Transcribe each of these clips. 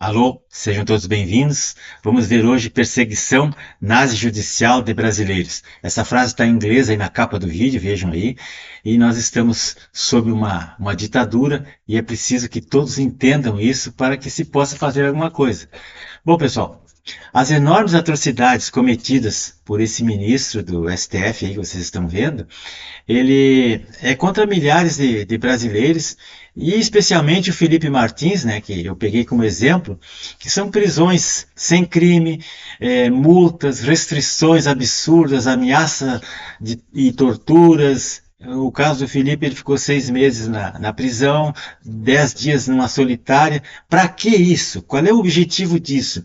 Alô, sejam todos bem-vindos. Vamos ver hoje perseguição nazi-judicial de brasileiros. Essa frase está em inglês aí na capa do vídeo, vejam aí. E nós estamos sob uma ditadura e é preciso que todos entendam isso para que se possa fazer alguma coisa. Bom, pessoal, as enormes atrocidades cometidas por esse ministro do STF aí que vocês estão vendo, ele é contra milhares de brasileiros e especialmente o Felipe Martins, né, que eu peguei como exemplo, que são prisões sem crime, multas, restrições absurdas, ameaça e torturas. O caso do Felipe, ele ficou 6 meses na prisão, 10 dias numa solitária. Para que isso? Qual é o objetivo disso?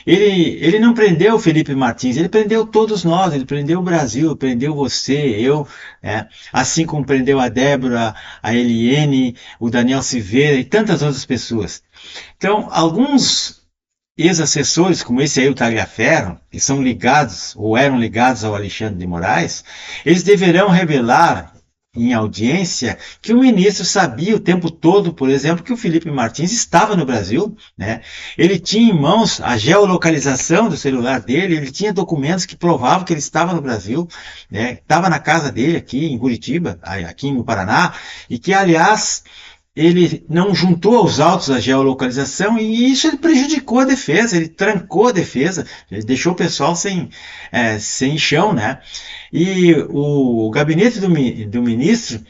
Ele não prendeu o Felipe Martins, ele prendeu todos nós, ele prendeu o Brasil, prendeu você, eu, assim como prendeu a Débora, a Eliene, o Daniel Silveira e tantas outras pessoas. Então, alguns ex-assessores, como esse aí, o Tagliaferro, que são ligados ou eram ligados ao Alexandre de Moraes, eles deverão revelar em audiência que o ministro sabia o tempo todo, por exemplo, que o Felipe Martins estava no Brasil, né? Ele tinha em mãos a geolocalização do celular dele, ele tinha documentos que provavam que ele estava no Brasil, né? Estava na casa dele aqui em Curitiba, aqui no Paraná, e que, aliás, ele não juntou aos autos a geolocalização e isso ele prejudicou a defesa, ele trancou a defesa, ele deixou o pessoal sem chão, né? E o gabinete do ministro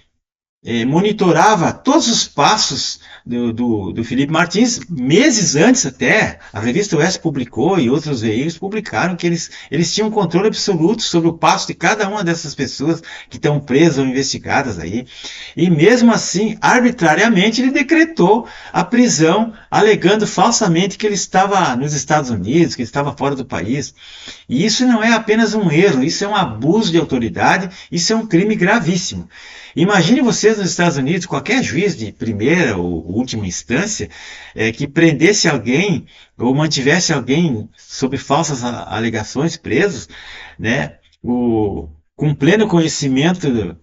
monitorava todos os passos do Felipe Martins, meses antes até. A revista Oeste publicou e outros veículos publicaram que eles tinham controle absoluto sobre o passo de cada uma dessas pessoas que estão presas ou investigadas aí. E mesmo assim, arbitrariamente, ele decretou a prisão, alegando falsamente que ele estava nos Estados Unidos, que ele estava fora do país. E isso não é apenas um erro, isso é um abuso de autoridade, isso é um crime gravíssimo. Imagine vocês nos Estados Unidos, qualquer juiz de primeira ou última instância que prendesse alguém ou mantivesse alguém sob falsas alegações presos, né, com pleno conhecimento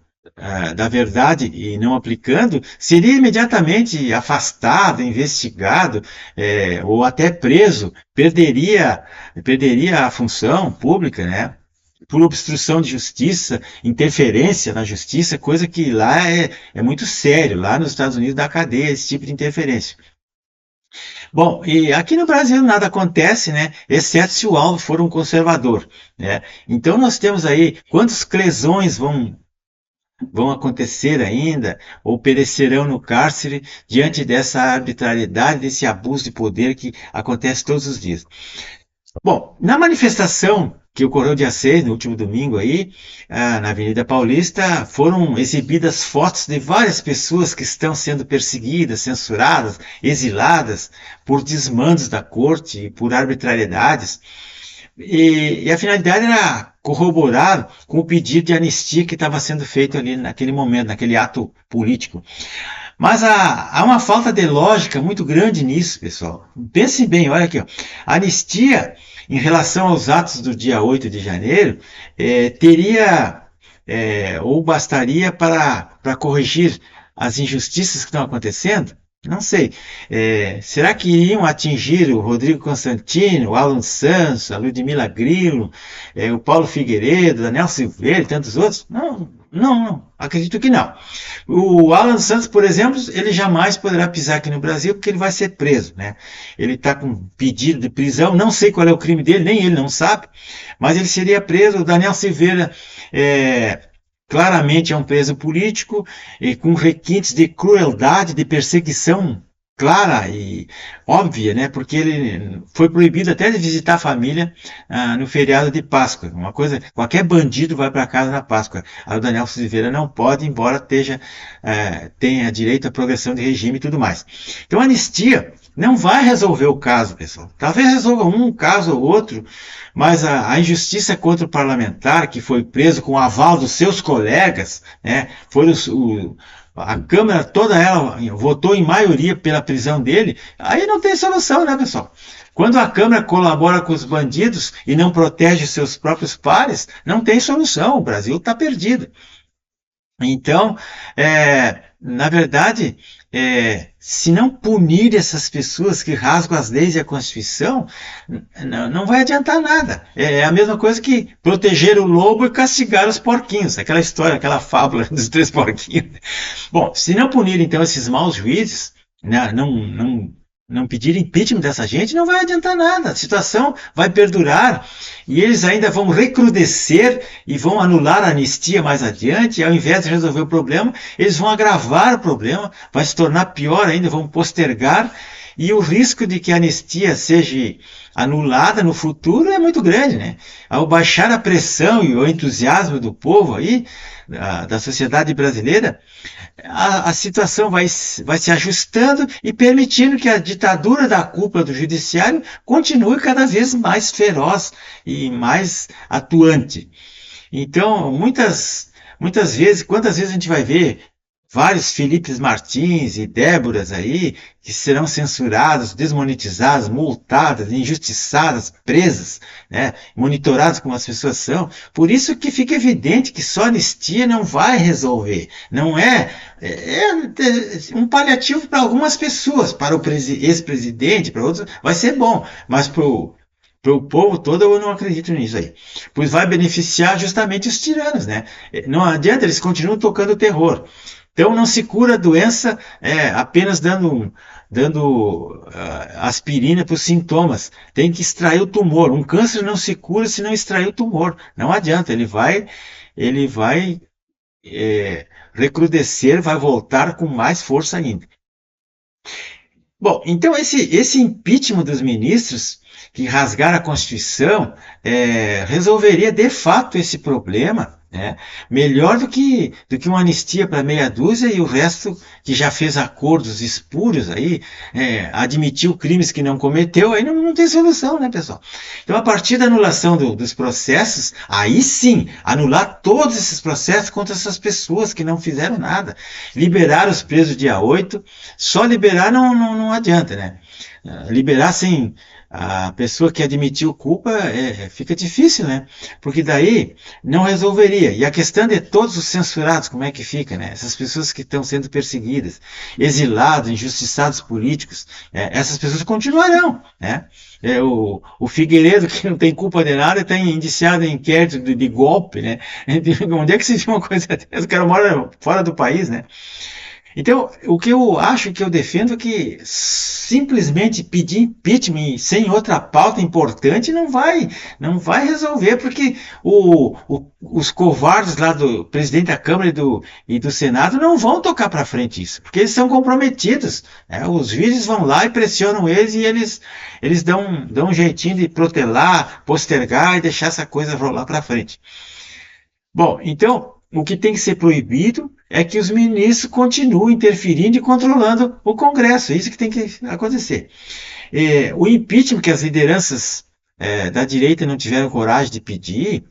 da verdade e não aplicando, seria imediatamente afastado, investigado ou até preso, perderia a função pública, né? Por obstrução de justiça, interferência na justiça, coisa que lá é muito sério. Lá nos Estados Unidos dá cadeia esse tipo de interferência. Bom, e aqui no Brasil nada acontece, né? Exceto se o alvo for um conservador, né? Então nós temos aí quantos lesões vão acontecer ainda ou perecerão no cárcere diante dessa arbitrariedade, desse abuso de poder que acontece todos os dias. Bom, na manifestação que ocorreu dia 6, no último domingo aí, na Avenida Paulista, foram exibidas fotos de várias pessoas que estão sendo perseguidas, censuradas, exiladas por desmandos da corte, por arbitrariedades. E a finalidade era corroborar com o pedido de anistia que estava sendo feito ali naquele momento, naquele ato político. Mas há uma falta de lógica muito grande nisso, pessoal. Pense bem, olha aqui, ó. A anistia, em relação aos atos do dia 8 de janeiro, teria ou bastaria para corrigir as injustiças que estão acontecendo? Não sei. Será que iriam atingir o Rodrigo Constantino, o Alan Santos, a Ludmila Grillo, o Paulo Figueiredo, o Daniel Silveira e tantos outros? Não, não, não. Acredito que não. O Alan Santos, por exemplo, ele jamais poderá pisar aqui no Brasil porque ele vai ser preso, né? Ele está com pedido de prisão, não sei qual é o crime dele, nem ele não sabe, mas ele seria preso. O Daniel Silveira claramente é um preso político e com requintes de crueldade, de perseguição clara e óbvia, né? Porque ele foi proibido até de visitar a família no feriado de Páscoa. Uma coisa, qualquer bandido vai para casa na Páscoa. O Daniel Silveira não pode, embora tenha direito à progressão de regime e tudo mais. Então a anistia não vai resolver o caso, pessoal. Talvez resolva um caso ou outro, mas a injustiça contra o parlamentar que foi preso com o aval dos seus colegas, né? A Câmara toda ela votou em maioria pela prisão dele, aí não tem solução, né, pessoal? Quando a Câmara colabora com os bandidos e não protege seus próprios pares, não tem solução, o Brasil está perdido. Então, na verdade, se não punir essas pessoas que rasgam as leis e a Constituição, não vai adiantar nada. É a mesma coisa que proteger o lobo e castigar os porquinhos. Aquela história, aquela fábula dos três porquinhos. Bom, se não punir então esses maus juízes, né, não pedir impeachment dessa gente, não vai adiantar nada. A situação vai perdurar e eles ainda vão recrudescer e vão anular a anistia mais adiante. E ao invés de resolver o problema, eles vão agravar o problema, vai se tornar pior ainda, vão postergar. E o risco de que a anistia seja anulada no futuro é muito grande, né? Ao baixar a pressão e o entusiasmo do povo aí, da sociedade brasileira, a situação vai se ajustando e permitindo que a ditadura da cúpula do judiciário continue cada vez mais feroz e mais atuante. Então, muitas vezes, quantas vezes a gente vai ver vários Felipes Martins e Déboras aí que serão censurados, desmonetizados, multadas, injustiçadas, presas, né, monitoradas como as pessoas são. Por isso que fica evidente que só anistia não vai resolver. Não é um paliativo para algumas pessoas, para o ex-presidente, para outros, vai ser bom, mas para o povo todo eu não acredito nisso aí. Pois vai beneficiar justamente os tiranos, né? Não adianta, eles continuam tocando terror. Então não se cura a doença apenas dando aspirina para os sintomas. Tem que extrair o tumor. Um câncer não se cura se não extrair o tumor. Não adianta, ele vai recrudescer, vai voltar com mais força ainda. Bom, então esse impeachment dos ministros que rasgaram a Constituição resolveria de fato esse problema, né? Melhor do que uma anistia para meia dúzia e o resto que já fez acordos espúrios aí, admitiu crimes que não cometeu, aí não tem solução, né, pessoal? Então, a partir da anulação dos processos, aí sim, anular todos esses processos contra essas pessoas que não fizeram nada. Liberar os presos dia 8, só liberar não adianta, né? Liberar sem a pessoa que admitiu culpa fica difícil, né? Porque daí não resolveria. E a questão de todos os censurados, como é que fica, né? Essas pessoas que estão sendo perseguidas, exilados, injustiçados políticos, essas pessoas continuarão, né? O Figueiredo, que não tem culpa de nada, está indiciado em inquérito de golpe, né? Onde é que se viu uma coisa dessa? O cara mora fora do país, né? Então, o que eu acho que eu defendo é que simplesmente pedir impeachment sem outra pauta importante não vai resolver, porque os covardes lá do presidente da Câmara e do Senado não vão tocar para frente isso, porque eles são comprometidos, né? Os juízes vão lá e pressionam eles e eles dão um jeitinho de protelar, postergar e deixar essa coisa rolar para frente. Bom, então, o que tem que ser proibido é que os ministros continuem interferindo e controlando o Congresso. É isso que tem que acontecer. O impeachment que as lideranças da direita não tiveram coragem de pedir,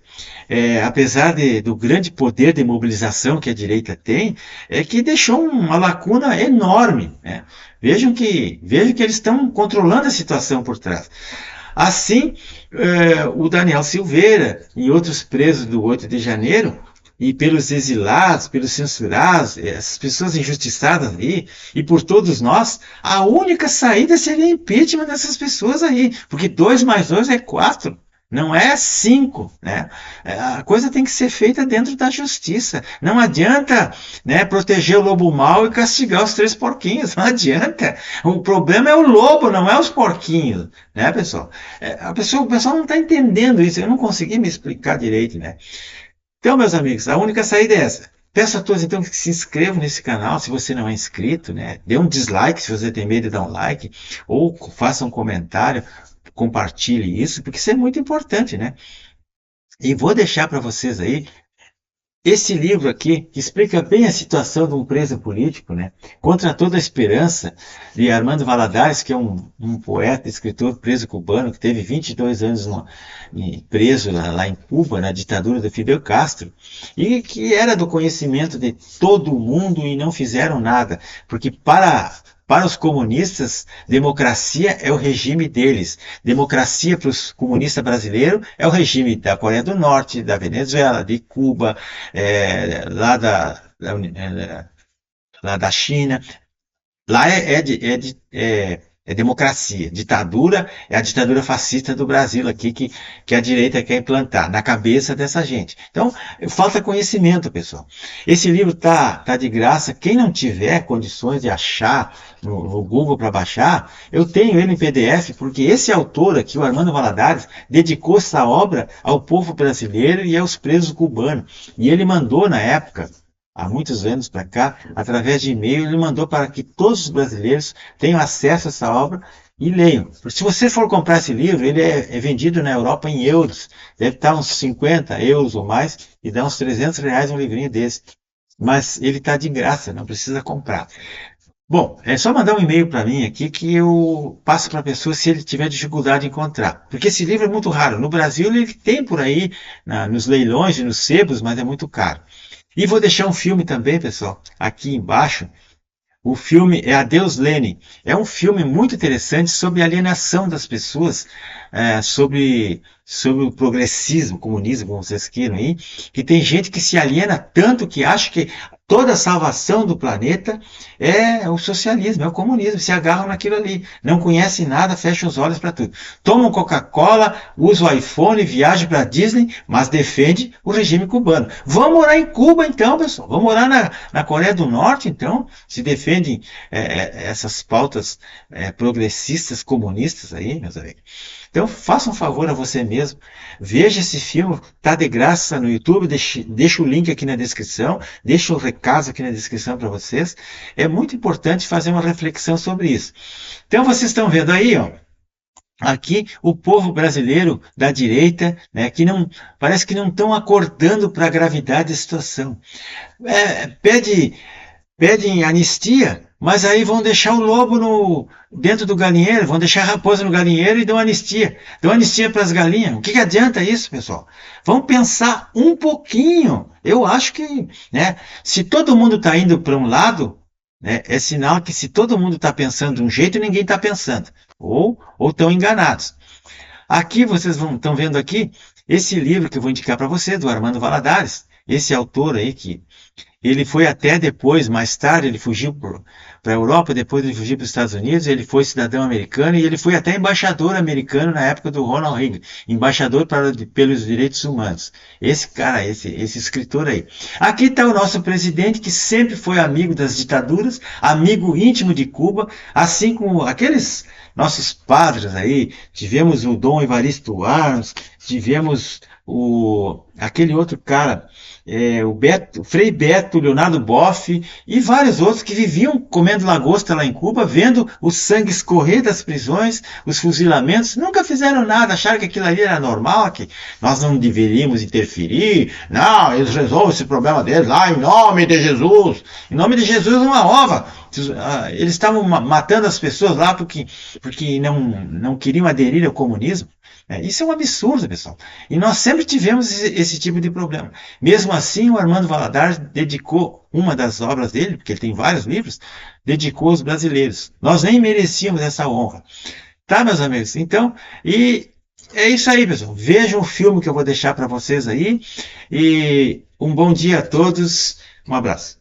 apesar do grande poder de mobilização que a direita tem, é que deixou uma lacuna enorme, né? Vejam que eles estão controlando a situação por trás. Assim, o Daniel Silveira e outros presos do 8 de janeiro, e pelos exilados, pelos censurados, essas pessoas injustiçadas aí, e por todos nós, a única saída seria impeachment dessas pessoas aí, porque 2 mais 2 é 4, não é 5, né? A coisa tem que ser feita dentro da justiça. Não adianta, né, proteger o lobo mau e castigar os 3 porquinhos, não adianta. O problema é o lobo, não é os porquinhos, né, pessoal? O pessoal não está entendendo isso, eu não consegui me explicar direito, né? Então, meus amigos, a única saída é essa. Peço a todos, então, que se inscrevam nesse canal, se você não é inscrito, né? Dê um dislike se você tem medo de dar um like, ou faça um comentário, compartilhe isso, porque isso é muito importante, né? E vou deixar para vocês aí esse livro aqui, que explica bem a situação de um preso político, né? Contra toda a esperança, de Armando Valladares, que é um poeta, escritor preso cubano, que teve 22 anos preso lá em Cuba, na ditadura do Fidel Castro, e que era do conhecimento de todo mundo e não fizeram nada, porque para os comunistas, democracia é o regime deles. Democracia para os comunistas brasileiros é o regime da Coreia do Norte, da Venezuela, de Cuba, lá lá da China. Lá é democracia. Ditadura é a ditadura fascista do Brasil aqui que a direita quer implantar na cabeça dessa gente. Então, falta conhecimento, pessoal. Esse livro tá de graça. Quem não tiver condições de achar no Google para baixar, eu tenho ele em PDF, porque esse autor aqui, o Armando Valadares, dedicou essa obra ao povo brasileiro e aos presos cubanos. E ele mandou, na época, há muitos anos para cá, através de e-mail, ele mandou para que todos os brasileiros tenham acesso a essa obra e leiam. Se você for comprar esse livro, ele é vendido na Europa em euros. Deve estar uns 50 euros ou mais, e dá uns R$ 300 um livrinho desse. Mas ele está de graça, não precisa comprar. Bom, é só mandar um e-mail para mim aqui que eu passo para a pessoa se ele tiver dificuldade de encontrar. Porque esse livro é muito raro. No Brasil ele tem por aí, nos leilões e nos sebos, mas é muito caro. E vou deixar um filme também, pessoal, aqui embaixo. O filme é Adeus Lenin. É um filme muito interessante sobre a alienação das pessoas, sobre o progressismo, comunismo, como vocês queiram aí, que tem gente que se aliena tanto que acha que toda a salvação do planeta é o socialismo, é o comunismo, se agarram naquilo ali. Não conhecem nada, fecham os olhos para tudo. Tomam Coca-Cola, usam o iPhone, viajam para Disney, mas defende o regime cubano. Vão morar em Cuba então, pessoal. Vão morar na Coreia do Norte então, se defendem essas pautas progressistas, comunistas aí, meus amigos. Então, faça um favor a você mesmo, veja esse filme, está de graça no YouTube, deixa o link aqui na descrição, deixa o recado aqui na descrição para vocês. É muito importante fazer uma reflexão sobre isso. Então, vocês estão vendo aí, ó, aqui o povo brasileiro da direita, né, que não parece que não estão acordando para a gravidade da situação. Pedem anistia, mas aí vão deixar o lobo dentro do galinheiro, vão deixar a raposa no galinheiro e dão anistia. Dão anistia para as galinhas. O que adianta isso, pessoal? Vamos pensar um pouquinho. Eu acho que, né, se todo mundo está indo para um lado, né, é sinal que se todo mundo está pensando de um jeito, ninguém está pensando. Ou estão enganados. Aqui vocês estão vendo aqui esse livro que eu vou indicar para você, do Armando Valadares. Esse autor aí que ele foi até depois, mais tarde, ele fugiu para a Europa, depois ele fugiu para os Estados Unidos, ele foi cidadão americano e ele foi até embaixador americano na época do Ronald Reagan, embaixador pelos direitos humanos. Esse cara, esse escritor aí. Aqui está o nosso presidente, que sempre foi amigo das ditaduras, amigo íntimo de Cuba, assim como aqueles nossos padres aí. Tivemos o Dom Evaristo Arns, tivemos aquele outro cara, o Frei Beto, Leonardo Boff e vários outros que viviam comendo lagosta lá em Cuba, vendo o sangue escorrer das prisões, os fuzilamentos, nunca fizeram nada, acharam que aquilo ali era normal, que nós não deveríamos interferir. Não, eles resolvem esse problema deles lá em nome de Jesus. Em nome de Jesus uma ova. Eles estavam matando as pessoas lá porque não queriam aderir ao comunismo. Isso é um absurdo, pessoal. E nós sempre tivemos esse tipo de problema. Mesmo assim, o Armando Valadares dedicou uma das obras dele, porque ele tem vários livros, dedicou aos brasileiros. Nós nem merecíamos essa honra. Tá, meus amigos? Então, e é isso aí, pessoal. Vejam o filme que eu vou deixar para vocês aí. E um bom dia a todos. Um abraço.